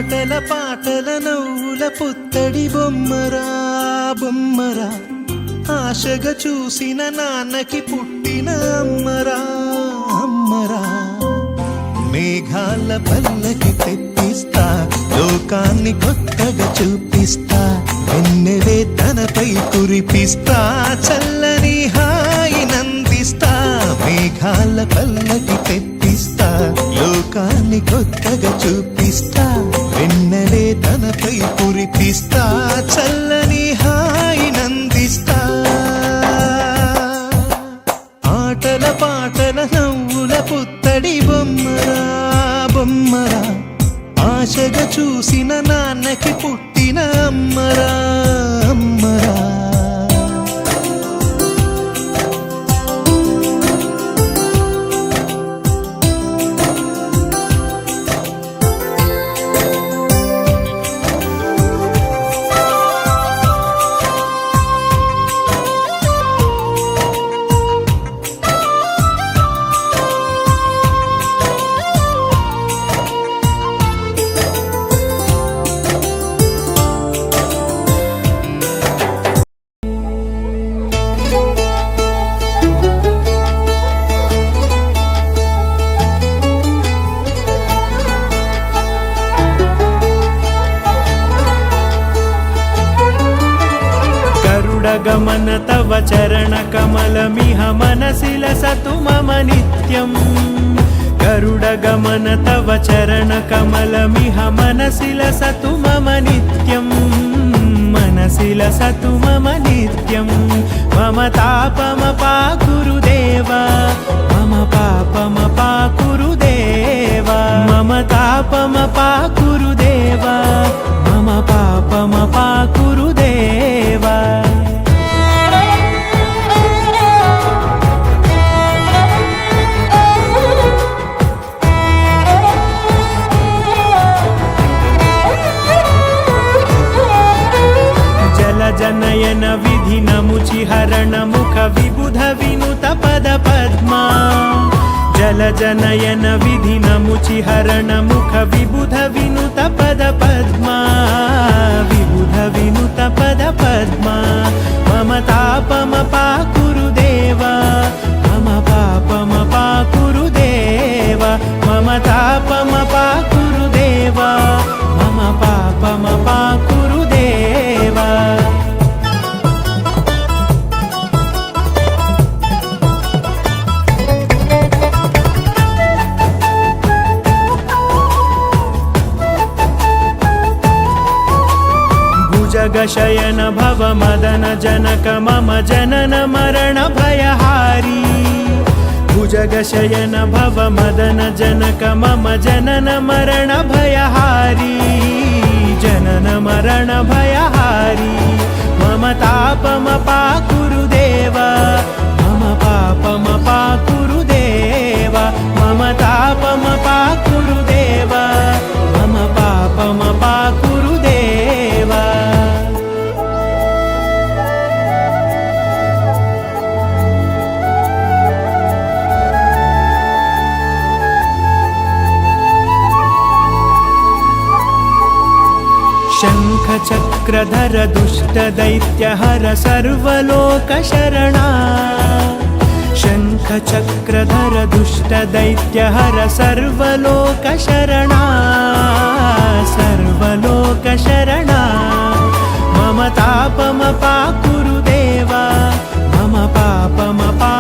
ఆటల పాటల నవ్వుల పుత్తడి బొమ్మరా బొమ్మరా, ఆశగా చూసిన నాన్నకి పుట్టిన అమ్మరా అమ్మరా. మేఘాల పల్లకి తెప్పిస్తా, లోకాన్ని కొత్తగా చూపిస్తా, వెన్నెలే తనపై కురిపిస్తా, చల్లని హాయి నందిస్తా. మేఘాల పల్లకి తెప్పిస్తా, లోకాన్ని కొత్తగా చూపిస్తా, వెన్నెలే తనపై కురిపిస్తా, చల్లని హాయి నందిస్తా. ఆటల పాటల నవ్వుల పుత్తడి బొమ్మరా బొమ్మరా, ఆశగా చూసిన నాన్నకి పుట్టిన అమ్మరా అమ్మరా. गमन तव चरण कमलमिह मनसि लसतु मम नित्यम्। गरुड गमन तव चरण कमलमिह मनसि लसतु मम नित्यम्, मनसि लसतु मम नित्यम्। मम तापमपाकुरुदेव, मम पापमपाकुरुदेव, मम तापमपाकुरुदेव, मम पापमपाकुरुदेव। जनयन विधि नमुचि हरण मुख विबुध विनुत पद पद्मा। जल जनयन विधि नमुचि हरण मुख विबुध विनुत पद पद्मा, विबुध विनुत पद पद्मा। मम तापमपाकुरुदेव, मम पापमपाकुरुदेव, मम तापमपाकुरुदेव, मम पापमपाकुरुदेव। जगशयन भव मदन जनक मम जनन मरण भयहारी। भुजगशयन भव मदन जनक मम जनन मरण भयहारी, जनन मरण भयहारी। मम तापमपाकुरुदेव, मम पापमपाकुरुदेव, मम तापमपाकुरुदेव, मम पापमपाकुरुदेव। शङ्खचक्रधर दुष्ट दैत्यहर सर्वलोकशरणा। शङ्खचक्रधर दुष्ट दैत्यहर सर्वलोकशरणा, सर्वलोकशरणा। मम तापमपाकुरुदेव, मम पापमपाकुरुदेव,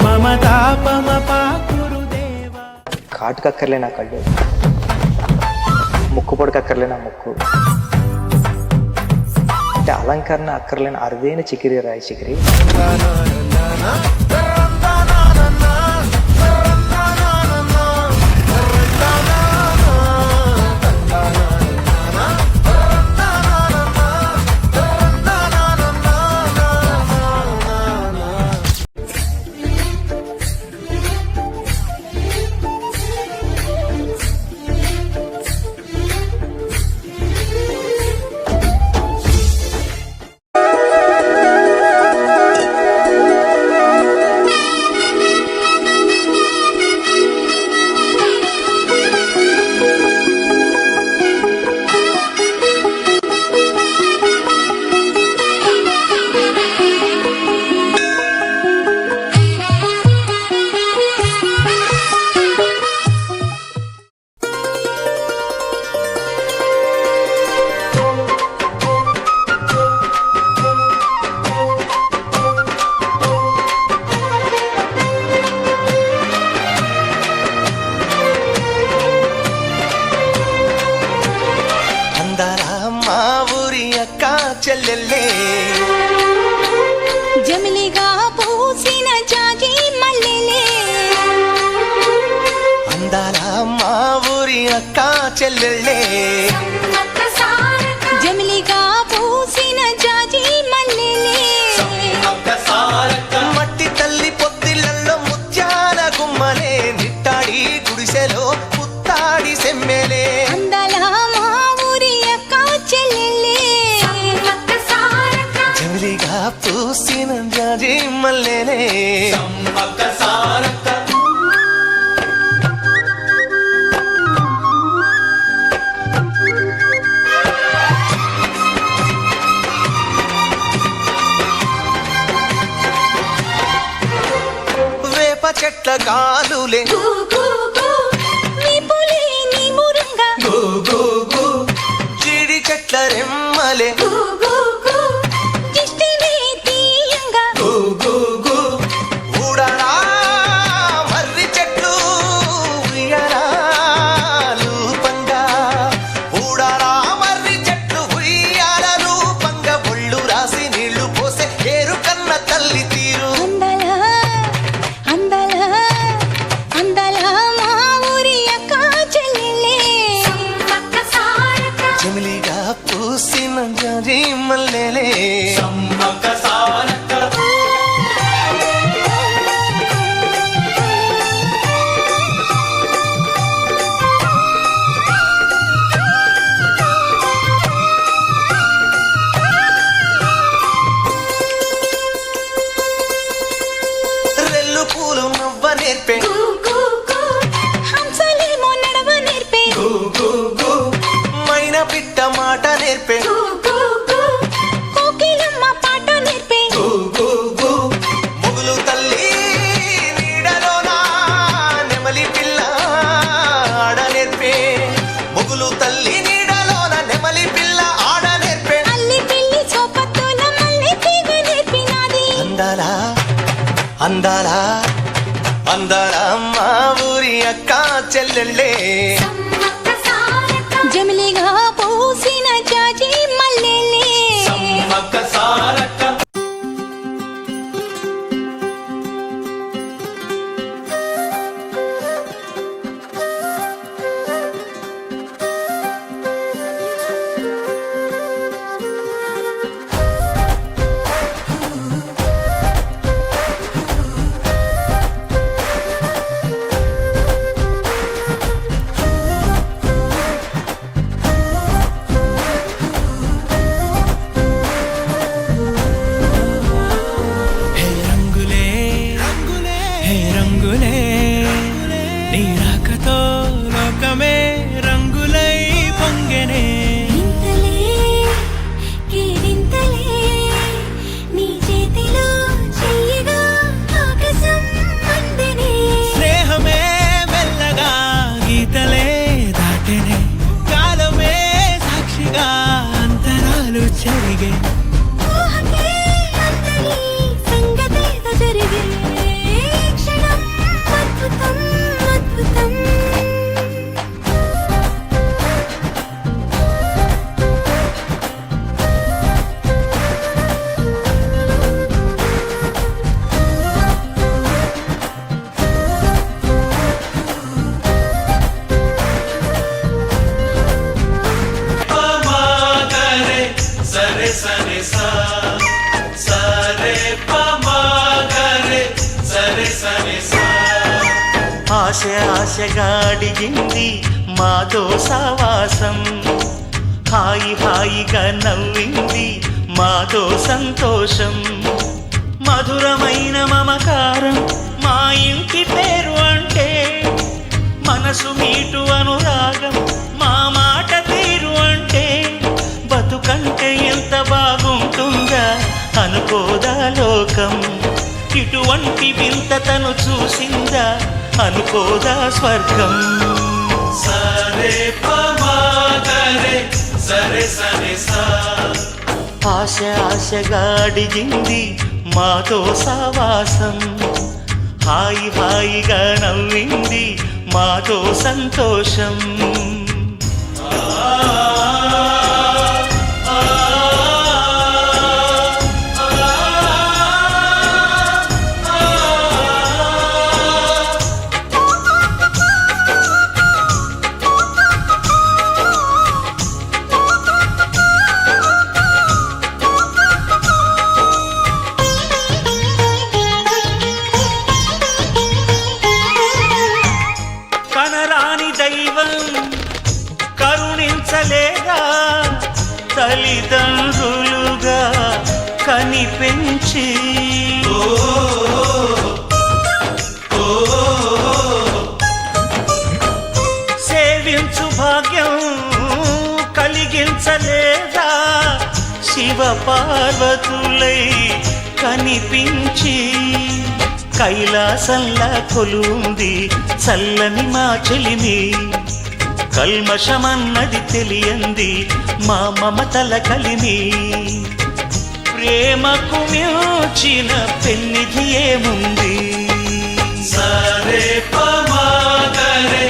मम तापमपाकुरुदेव। काटकక్కర్లేనా కళ్ళు, ముక్కు పొడకక్కర్లేనా ముక్కు, అంటే అలంకరణ అక్కర్లేని అరుదైన చికిరి రాయి చికిరి. చెల్లెల్లే జమిలిగా పూసిన జాజి మల్లెలే అందాల మా ఊరి అక్క చెల్లెల్లే జమిలిగా పూసిన జాజి మల్లెలే మట్టి తల్లి పొత్తిళ్ళల్లో ముత్యాల గుమ్మలే నిట్టాడి గుడిసెలో పుత్తాడి సెమ్మెలే అందాల మా ఊరి అక్క చెల్లెలే జమిలిగా పూసిన జాజి మల్లెలే వేప చెట్ల గాలులే వీపులే నీ మురంగా జీడి చెట్ల రెమ్మలే దిష్టివే తీయంగా ఊడరా మర్రి చెట్లు ఉయ్యాలూ పంగా ఊడరా మర్రి చెట్లు ఉయ్యాలూ పంగ ఒళ్ళు రాసి నీళ్లు పోసే ఏరు కన్న తల్లి తీరు అందాల మా ఊరి అక్క చెల్లెలే జమిలిగా పూసిన జాజి మల్లెలే రెల్లు పూలు నవ్వ నేర్పే హంసలేమో నడవ నేర్పే మైనా పిట్ట మాట నేర్పే కోకిలమ్మ పాట నేర్పే మొగులు తల్లి నీడలోన నెమలి పిల్ల ఆడ నేర్పే మొగులు తల్లి నీడలోన నెమలి పిల్ల ఆడ నేర్పే అల్లి పిల్లి సోపత్తుల మల్లె తీగ నేర్పినాది అందాల మా ఊరి అక్క చెల్లెళ్ళే జమిలిగా పూసిన జాజి మల్లెలే హే రంగులే హే రంగులే నీ రాకతో లోకమే రంగులై పొంగెనే వింతలే కేరింతలే నీ చేతిలో చెయ్యగా ఆకాశం అందెనే స్నేహమే మెల్లగా గీతలే దాటెనే కాలమే సాక్షిగా అంతరాలు చెరిగే ఊహకే అందని సంగతేదో జరిగే క్షణం అద్భుతం అద్భుతం ఆశగా అడిగింది మాతో సావాసం హాయిగా నవ్వింది మాతో సంతోషం మధురమైన మమకారం మా ఇంటి పేరు అంటే మనసు మీటు అనురాగం మా మాట తీరు అంటే బతుకంటే ఎంత బాగుంటుందా అనుకోదా లోకం ఇటువంటి వింత తను చూసిందా అనుకోదా స్వర్గం సరే పమాగరే సరే సరే సా ఆశగా అడిగింది మాతో సావాసం హాయిగా నవ్వింది మాతో సంతోషం తల్లిదండ్రులుగా కనిపెంచి సేవించు భాగ్యం కలిగించలేదా శివ పార్వతులై కనిపించి కైలాసంలా కొలుంది చల్లని మా చెలిమి కల్మషమన్నది తెలియంది మా మమతల కలిమి ప్రేమకు మించిన పెన్నిధి ఏముంది సరే పమాగరే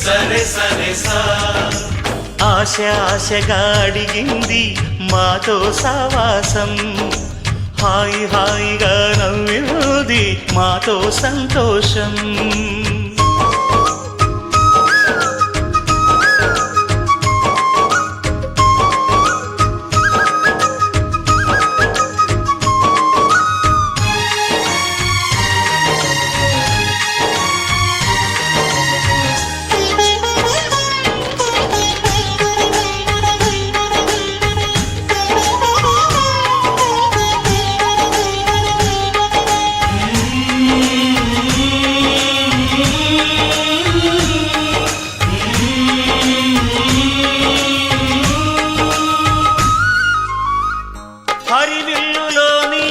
సరే సరే సా ఆశ ఆశగా అడిగింది మాతో సావాసం హాయి హాయిగా నవ్వింది మాతో సంతోషం హరివిల్లులోని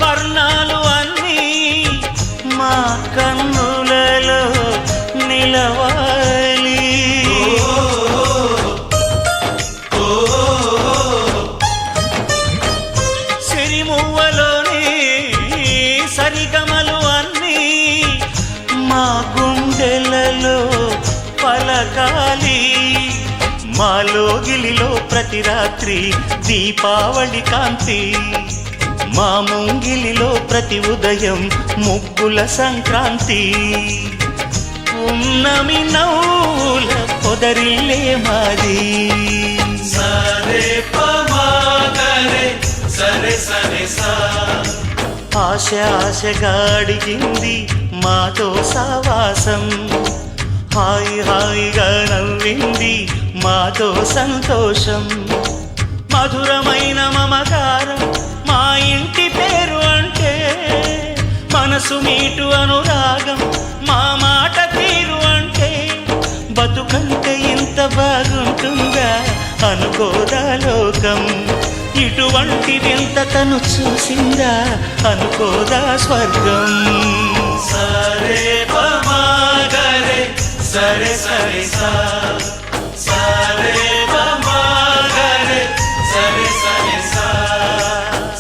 వర్ణాలు అన్నీ మా కన్నులలో నిలవాలి సిరిమువ్వలోని సరిగమలు అన్నీ మా గుండెలలో పలకాలి మాలో గిలిలో ప్రతి రాత్రి దీపావళి కాంతి మా ముంగిలిలో ప్రతి ఉదయం ముగ్గుల సంక్రాంతి ఉన్నమి నవ్వుల పొదరిల్లే మాది సరే పమాగరే సరే సరే సా ఆశ ఆశగా అడిగింది మాతో సావాసం హాయి హాయిగా నవ్వింది మాతో సంతోషం మధురమైన మమకారం మా ఇంటి పేరు అంటే మనసు మీటు అనురాగం మా మాట తీరు అంటే బతుకంటే ఇంత బాగుంటుందా అనుకోదా లోకం ఇటువంటి వింత తను చూసిందా అనుకోదా స్వర్గం సరే పమాగరే సరే సరే సా సరే పమాగరే సరే సరే సా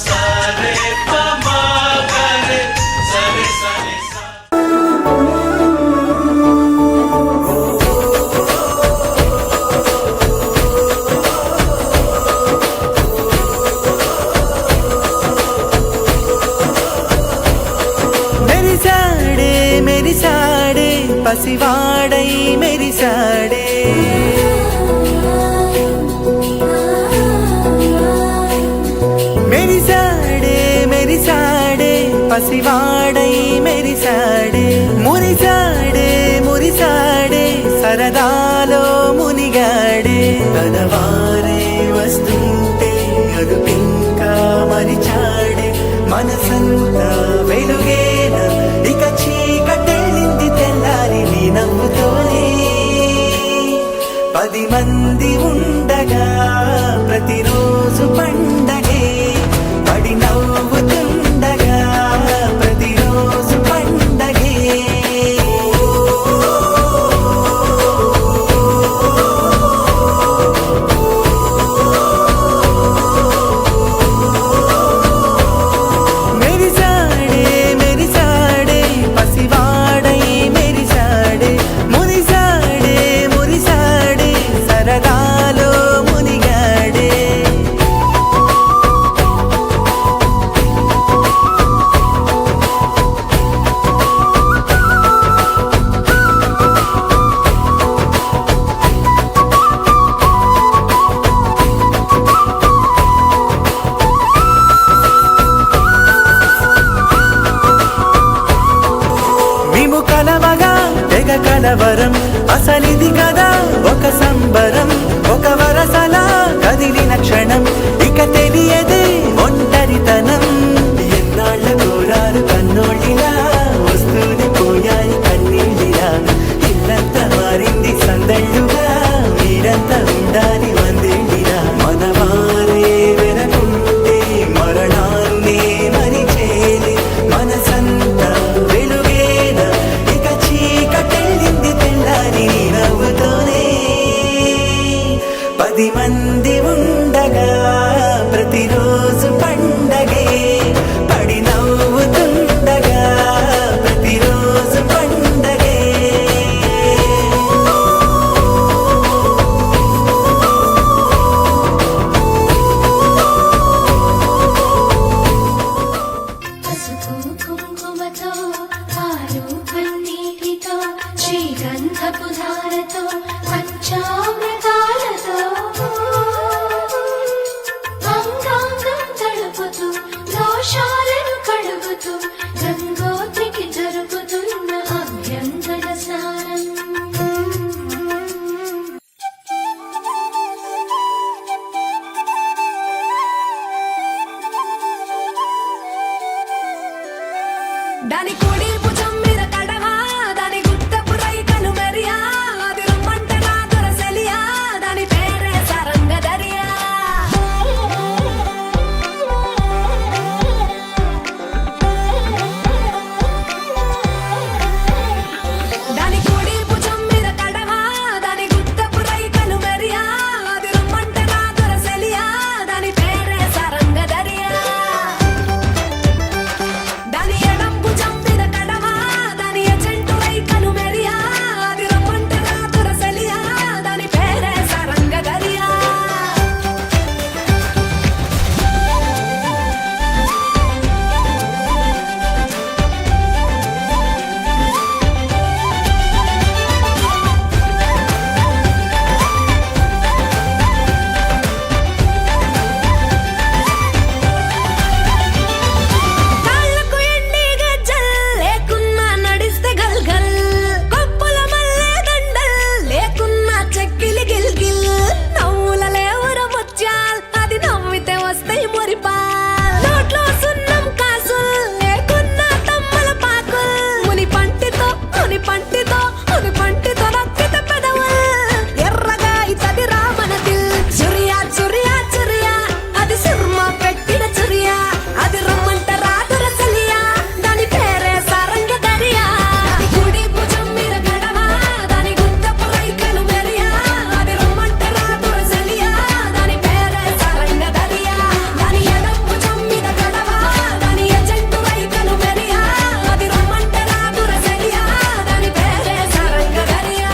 సరే పమాగరే సరే సరే సా మెరిసాడే పసివాడై మెరిసాడే మెరిసాడే పసివాడై మెరిసాడే మురిసాడే సరదాలో మునిగాడే తనవారే వస్తుంటే అదుపింకా మరిచాడే మనసంతా వెలుగేన ఇక చీకటెళ్ళింది తెల్లారి నీ నవ్వుతోనే 10 మంది ఉండగా ప్రతిరోజు పండగే పడి నవ్వుతుండగా ప్రతిరోజు పండగే మెరిసాడే పసివాడై మెరిసాడే మురిసాడే సరదాలో మునిగాడే మేము కలవగా తెగ కలవరం అసలిది కదా ఒక సంబరం ఒక వరసలా కదిలిన శ్రీగంధపు ధారతో పంచామృతాలతో అంగాంగం తడుపుతూ దోషాలను కడుగుతూ గంగోత్రికి జరుపుతున్న అభ్యంగన స్నానం. దాని కుడి భుజం మీద కడవా, దాని గుత్తపు రైకలు మెరియా, అది రమ్మంటే నా దొరసెలియా, దాని పేరే సరంగ దరియా. దాని కుడి భుజం మీద కడవా, దాని గుత్తపు రైకలు మెరియా, అది రమ్మంటే నా దొరసెలియా, దాని పేరే సరంగ దరియా. దాని ఎడం భుజం మీద కడవా, దాని ఎజెంటు రైకలు మెరియా, అది రమ్మంటే నా దొరసెలియా, దాని పేరే సరంగ దరియా. కాళ్ళకు ఎండి గజ్జల్ లేకున్నా నడిస్తే గల్గల్, కొప్పుల మల్లె దండల్ లేకున్నా చెక్కిలి గిల్గిల్, నవ్వుల లేవుర ముత్యాల్ అది నవ్వితే వస్తాయి మురిపాల్, నోట్లో సున్నం కాసుల్ లేకున్నా తమ్మల పాకుల్, ముని పంటితో నొక్కితే పెదవుల్, ఎర్రగా ఇతది రామన దిల్, చురియా చురియా చురియా అది సిర్మా పెట్టిన చురియా, అది రమ్మంట రాదుర సలియా, దాని పేరే సారంగ దరియా. దాని కుడి భుజం మీద గడవా, దాని గుత్తపు రైకలు మెరియా, అది రమ్మంట రాదుర సలియా, దాని పేరే సారంగ దరియా. దాని ఎడం భుజం మీద గడవా, దాని ఎజెంటు రైకలు మెరియా, అది రమ్మంట రాదుర సలియా, దాని పేరే సారంగ దరియా.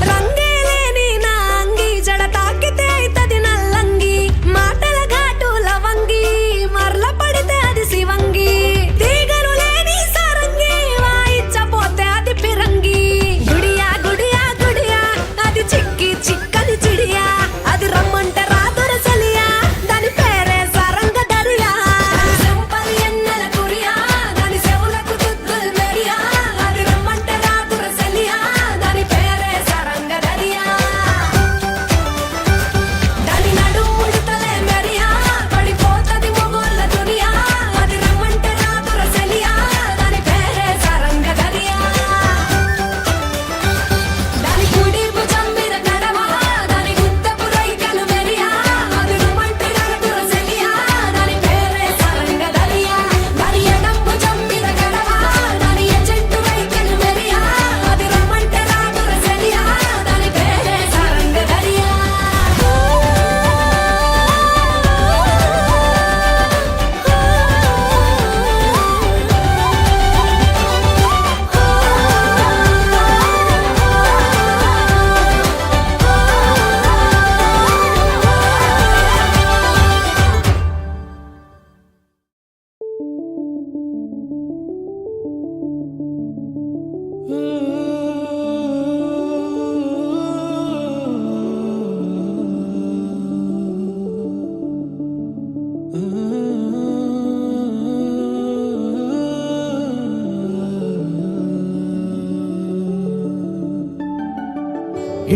రంగేలేని నా అంగి జడ తాకితే అయితది నల్లంగి, మాటల ఘాటు లవంగి మరల పడితే అది శివంగి, తీగలు లేని సారంగి వాయిచ్చపోతే అది పిరంగి, గుడియా గుడియా గుడియా అది చిక్కి చిక్కని చిడియా, అది రమ్మంటే రాదుర సలియా, దాని పేరే సారంగ దరియా. దాని చెంపలు ఎన్నెల కురియా, దాని చెవులకు దుద్దులు మెరియా, అది రమ్మంటే రాదుర సలియా, దాని పేరే సారంగ దరియా. దాని నడుము ముడతలే మెరియా, పడిపోతది మొగోళ్ళ దునియా, అది రమ్మంటే రాదుర సలియా, దాని పేరే సారంగ దరియా. దాని కుడి భుజం మీద కడవా, దాని గుత్తపు రైకలు మెరియా, అది రమ్మంటే రాదుర సలియా, దాని పేరే సారంగ దరియా. దాని ఎడం భుజం మీద కడవా, దాని ఎజెంటు రైకలు మెరియా, అది రమ్మంటే రాదుర సలియా, దాని పేరే సారంగ దరియా.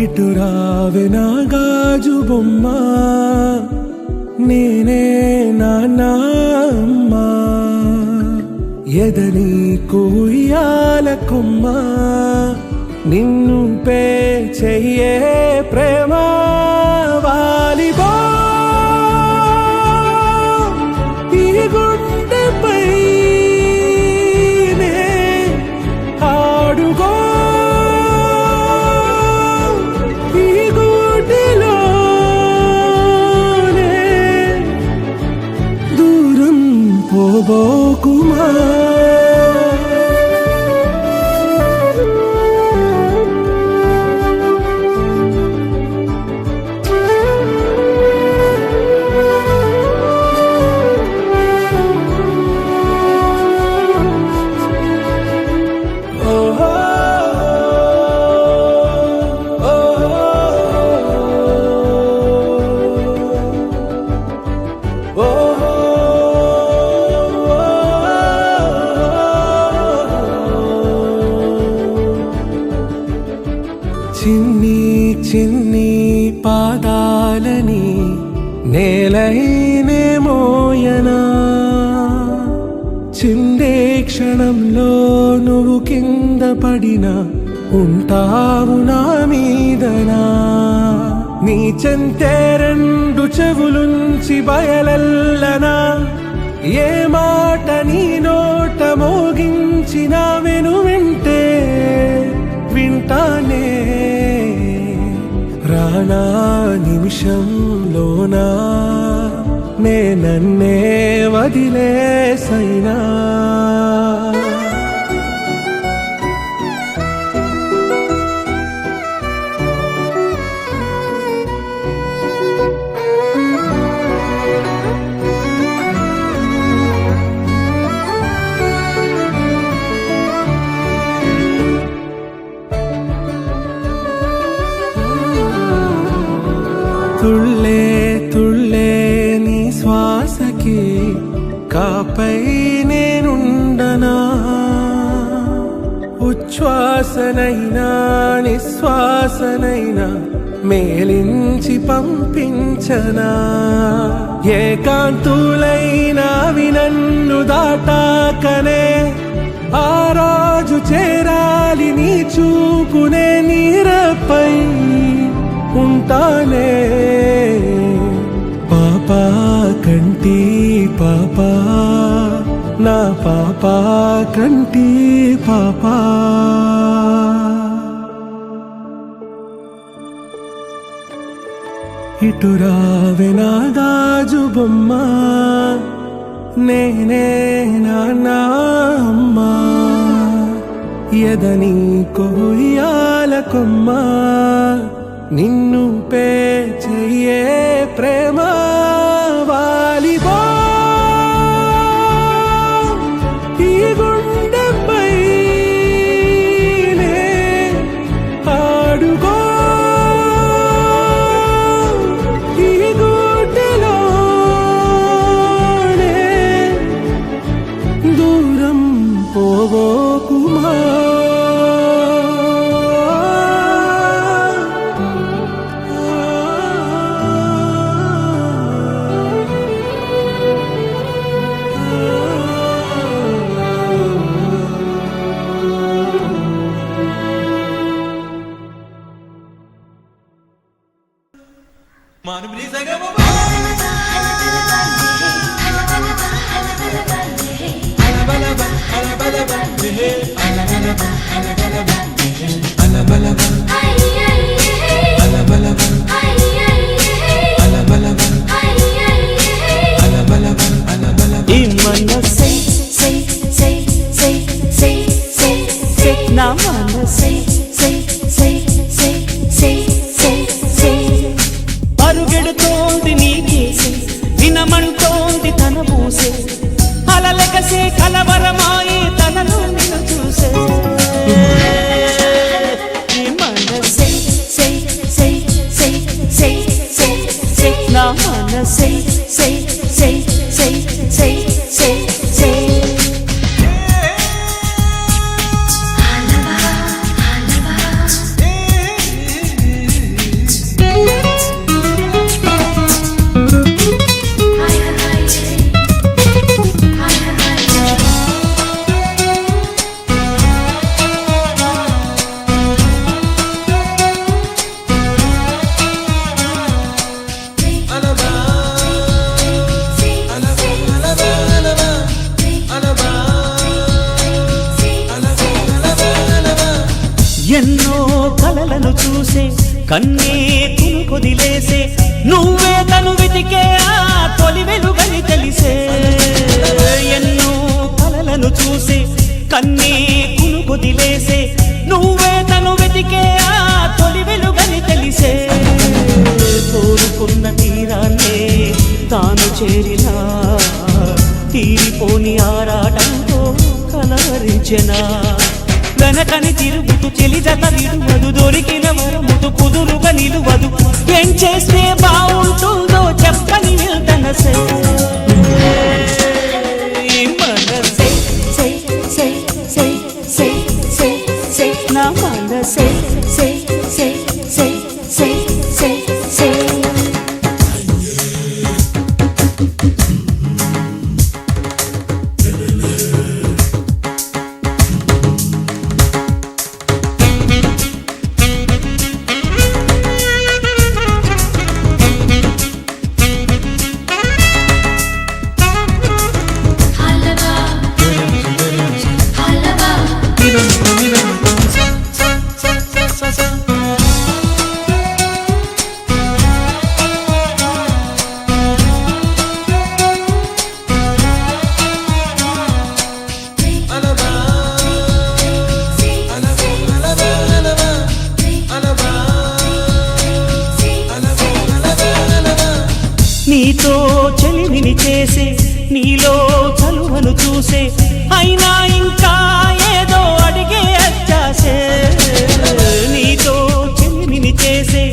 ఇటు రావే నా గాజు బొమ్మ, నేనే నాన్నమ్మ, ఎదని కుయ్యాల కొమ్మ, నిన్ను పే చెయ్యే ప్రేమ వాలిబా పోబోకుమా చిన్ని చిన్ని పాదాలని నేలైనే మోయనా చిందే క్షణంలో నువ్వు కింద పడినా ఉంటావు నా మీదనా నీ చెంతే రెండు చెవులుంచి బయలల్లనా ఏ మాట నీ నోట మోగించిన వెను వింటే వింటానే రానా నిమిషంలోనా నే నన్నే వదిలేసైనా తుళ్ళే తుళ్ళే నీ శ్వాసకి కాపై నేనుండనా ఉచ్ఛ్వాసనైనా నిశ్వాసనైనా మేలించి పంపించనా ఏకాంతులైనా వినన్ను దాటాకనే ఆ రోజు చేరాలి నీ చూపునే నీరపై ఉంటానే పాపా కంటి పాపా నా పాపా కంటి పాపా ఇటు రావే నా గాజు బొమ్మ నేనే నాన్న అమ్మా ఎదని కొయ్యాల కొమ్మ నిన్ను పే చెయ్యే ప్రేమ వాలిబో ఈ గుండెపై ఆడుకో ఈ గుడ్డలోనే దూరం పోబోకుమా పరుగెడుతోంది నీకేసే వినమంటోంది తన పూసే అలలెగసే కలవరమాయి తనలో నిన్ను చూసే నా మనసే ఎన్నో కలలను చూసే కన్నే కునుకొదిలేసే నువ్వే తను వెతికే ఆ తొలి వెలుగని తెలిసే ఎన్నో కన్నీ కునుకొదిలేసే నువ్వే తను వెతికే ఆ తొలి వెలుగని తెలిసే కోరుకున్న తీరాన్నే తాను చేరినా తీరిపోని ఆరాటంతో కలవరించెనా వెనకని తిరుగుతూ చెలి జత విడువదు దొరికిన వరముతు కుదురుగా నిలువదు ఏం చేస్తే బాగుంటుందో చెప్పని వెళ్తనసే మనసే సే సే సే సే సే సే నా మనసే సే సే సే సే సే సే నీతో చెలిమిని చేసే నీలో చలువను చూసే అయినా ఇంకా ఏదో అడిగే అచ్చాసే నీతో చెలిమిని చేసే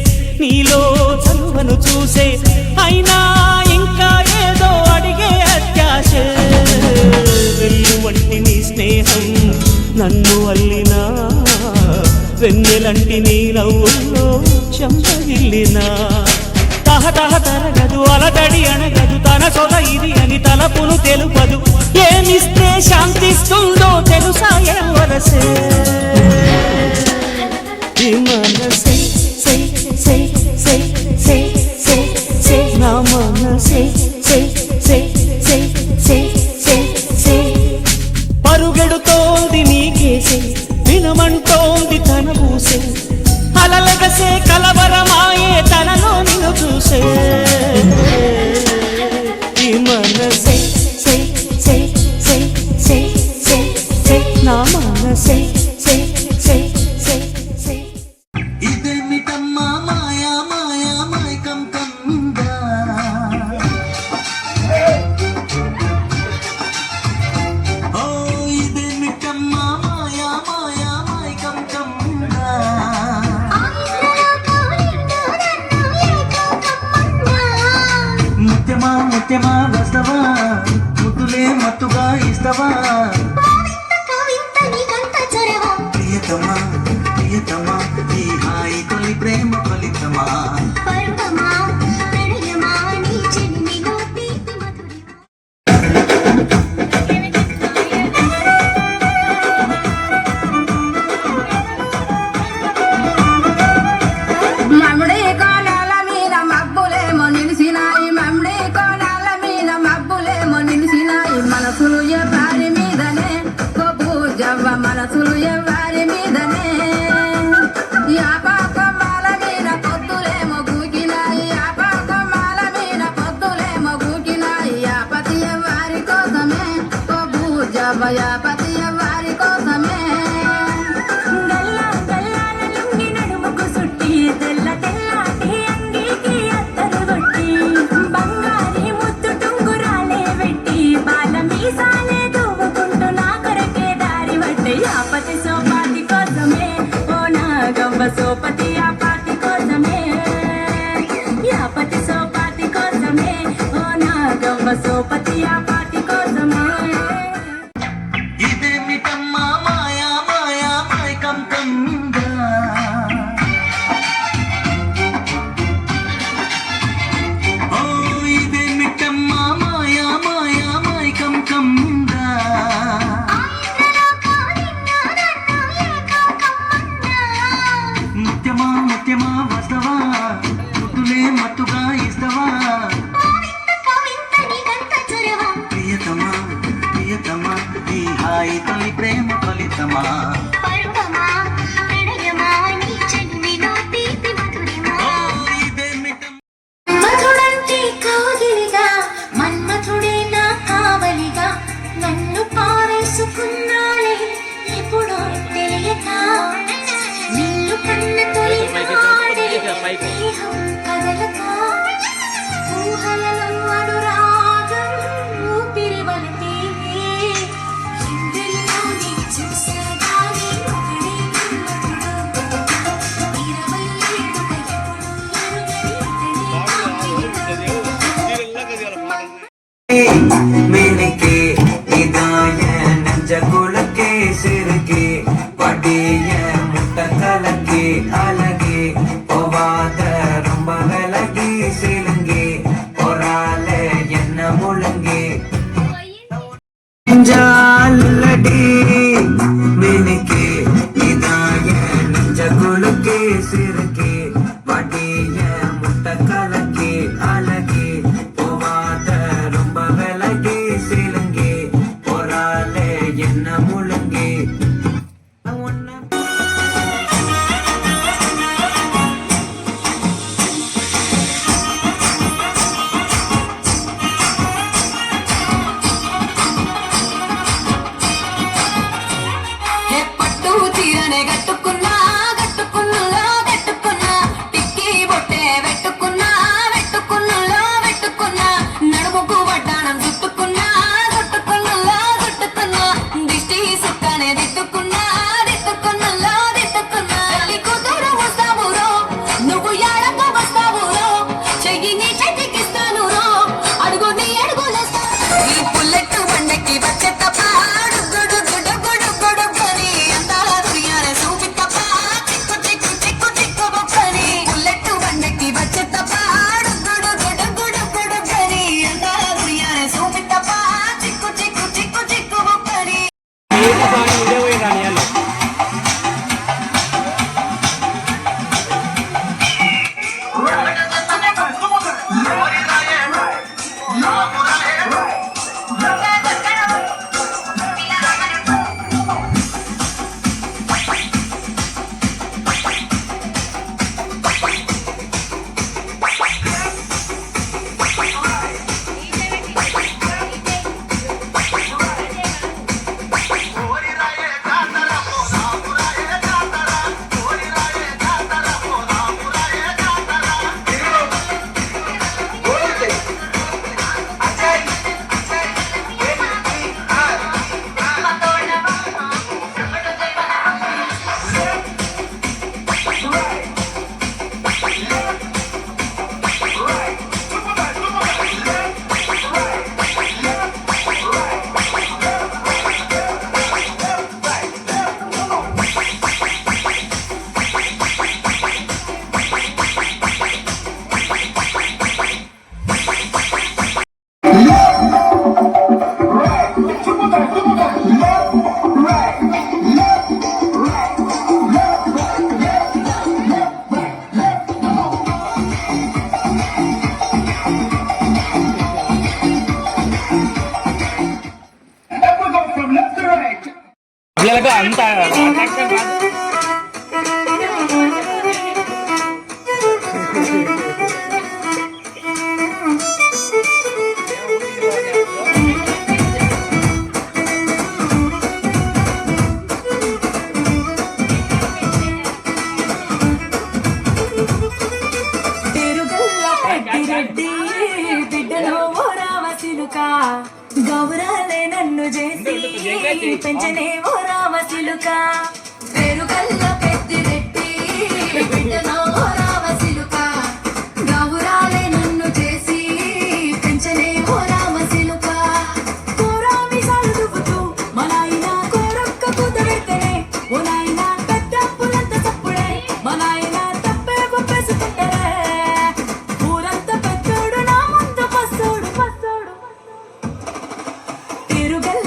నీలో చలువను చూసే అయినా ఇంకా ఏదో అడిగే అత్యాసే వెన్ను వంటి నీ స్నేహం నన్ను అల్లినా వెన్నెలంటి నీ నవ్వుల్లో చెంపగిల్లినా తహతహ తరగదు అలదడి అనగదు తన సొద ఇది అని తలపును తెలుపదు ఏమిస్తే శాంతిస్తుందో తెలుసా ఎవరసే మనసే సే సే సే సే సే సే నా మనసే సే సే సే సే సే సే పరుగెడుతోంది నీకేసే వినమంటోంది తన ఊసే అలలగసే కలవరమాయే తనలో నిన్ను చూసే ఈ మనసే సే సే సే సే సే సే నా మనసే సే సే సే సే ఇదేమిటమ్మా మాయా మాయా మైకం కమ్మిందా ఓ ఇదేమిటమ్మా మాయా మాయా మైకం కమ్మిందా ముత్యమా ముత్యమా వస్తవా ముద్దులే మత్తుగా ఇస్తవా ప్రియతమా ప్రియతమా ఈ హాయి తొలి ప్రేమ ఫలితమా మమ్ముడి కోణాల మీద మబ్బులేమో నిలిసినాయి మమ్ముడి కోణాల మీద మబ్బులేమో నిలిసినాయి మనసులు ఎవరి మీదనే పూజవ్వ మనసులు ఎవరి మీదనే యాపకమాల మీద పొద్దులేమో గూకినాయి యాపకమాల మీద పొద్దులేమో గూకినాయి యాపతి ఎవరి కోసమే పూజవ్వ యాపతి ఎవరి కోసమే తెల్ల తెల్లటి అంగీకి అత్తరు కొట్టి బంగారి ముద్దు టుంగురాలే పెట్టి బాల మీసాలే దూవుకుంటూ నా కొరకే దారి పట్టి యాపతి సోపాతి కోసమే ఓ నాగవ్వ సోపతి యాపాతి కోసమే యాపతి సోపాతి కోసమే ఓ నాగవ్వ సోపతి యాపాతి కోసమే ఇదేమిటమ్మా మాయా మాయా మైకం కమ్మిందా ఓ ఇదేమిటమ్మా మాయా మాయా మైకం కమ్మిందా ముత్యమా ముత్యమా వస్తవా ముద్దులే మత్తుగా ఇస్తవా ప్రియతమా ప్రియతమా ఈ హాయి తొలి ప్రేమ ఫలితమా మధుడంటే కాగిలిగా మన్మథుడే నా కావలిగా నన్ను పారేసుకున్నాడే స్నేహం కదలక ఊహలలో అనురాగం ఊపిరి వలిపే ఎందరిలోని చూసగానే ఒకడే నమ్మకుడు 27 मिलके इदाय नंजकुलके सिरके पडिय मुट्टकलके अलगे ओवाद रुंबगलगे सिलंगे ओराले यन्न मुलंगे जालडी मिलके इदाय नंजकुलके सिरके पडिय मुट्टकलके अलगे ओवाद रुंबगलगे सिलंगे ओराले यन्न मुलंगे హే పట్టు చీరనే కట్టుకున్నా కట్టుకున్నులో కట్టుకున్నా టిక్కీ బొట్టే పెట్టుకున్నా పెట్టుకున్నులో పెట్టుకున్నా నడుముకు వడ్డాణం చుట్టుకున్నా చుట్టుకున్నులో చుట్టుకున్నా దిష్టి సుక్కనే దిట్టుకున్నా దిట్టుకున్నులో దిట్టుకున్నా తల్లి కూతురు వస్తావురో నువ్వు ఏడకు వస్తావురో చెయ్యి నీ చేతికిస్తాను రో అడుగు నీ అడుగులేస్తా ఈ పుల్లెట్టు బండకి వచ్చే తప్ప గుడుగుడుగుడుగుడుగుడుగని అందాల దుర్యానే చూపి తప్ప చిక్కు చిక్కు చిక్కు చిక్కు బొక్కని పుల్లెట్టు బండకి వచ్చే తప్ప గుడుగుడుగుడుగుడుగని అందాల దుర్యానే చూపి తప్ప చిక్కు చిక్కు చిక్కు చిక్కు బొక్కని పిల్లలకు అంత attraction కాదు. తిరుగుల్ల పెద్దిరెడ్డి బిడ్డలో ఓ రామచిలుక గౌరాలే నన్ను చేసి పెంచనే ఓ రామచిలుక పెరుగల్ల పెద్దిరెడ్డి బిడ్డలో ఓ రామచిలుక గౌరాలే నన్ను చేసి పెంచనే ఓ రామచిలుక కోరామి సాలు దువ్వుతూ మనాయినా కోరొక్క కుదరెత్తనే ఓ నాయనా పెద్ద పులంత చప్పుడే మనాయినా తప్పే గొప్పేసుకుంటరే ఊరంత పెద్దోడు నా ముందు పస్సోడు పస్సోడు తిరుగల్ల